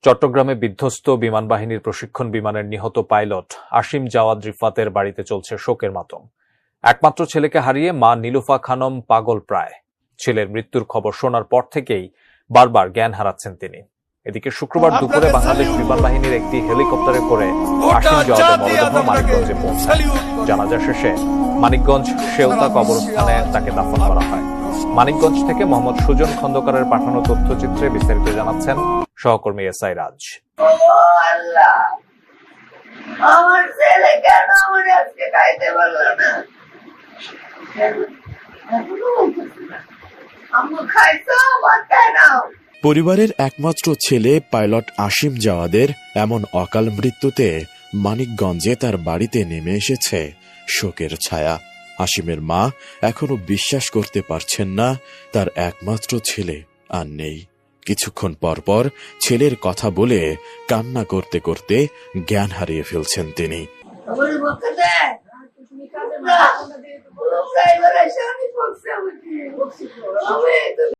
চট্টগ্রামে বিধ্বস্ত বিমান বাহিনীর প্রশিক্ষণ বিমানের নিহত পাইলট আসিম জাওয়াদ রিফাতের বাড়িতে চলছে শোকের মাতম। একমাত্র ছেলেকে হারিয়ে মা নীলুফা খানম পাগল প্রায়। ছেলের মৃত্যুর খবর শোনার পর থেকেই বারবার জ্ঞান হারাচ্ছেন তিনি। এদিকে শুক্রবার দুপুরে বাংলাদেশ বিমান বাহিনীর একটি হেলিকপ্টারে করে আসিম জাওয়াদের মরদেহ মানিকগঞ্জে পৌঁছায়। জানাজা শেষে মানিকগঞ্জ শেওতা কবরস্থানে তাকে দাফন করা হয়। মানিকগঞ্জ থেকে মোহাম্মদ সুজন খন্দকারের পাঠানো তথ্যচিত্রে বিস্তারিত জানাচ্ছেন সহকর্মী এসআই রাজ। আমার ছেলে কেন আমার আজকে খাইতে পারল না? আম্মু খাইছো? ভাত খাই নাও। পরিবারের একমাত্র ছেলে পাইলট আসিম জাওয়াদের এমন অকাল মৃত্যুতে মানিকগঞ্জে তার বাড়িতে নেমে এসেছে শোকের ছায়া। আসিমের মা এখনো বিশ্বাস করতে পারছেন না তার একমাত্র ছেলে আর নেই। কিছুক্ষণ পরপর ছেলের কথা বলে কান্না করতে করতে জ্ঞান হারিয়ে ফেলছেন তিনি।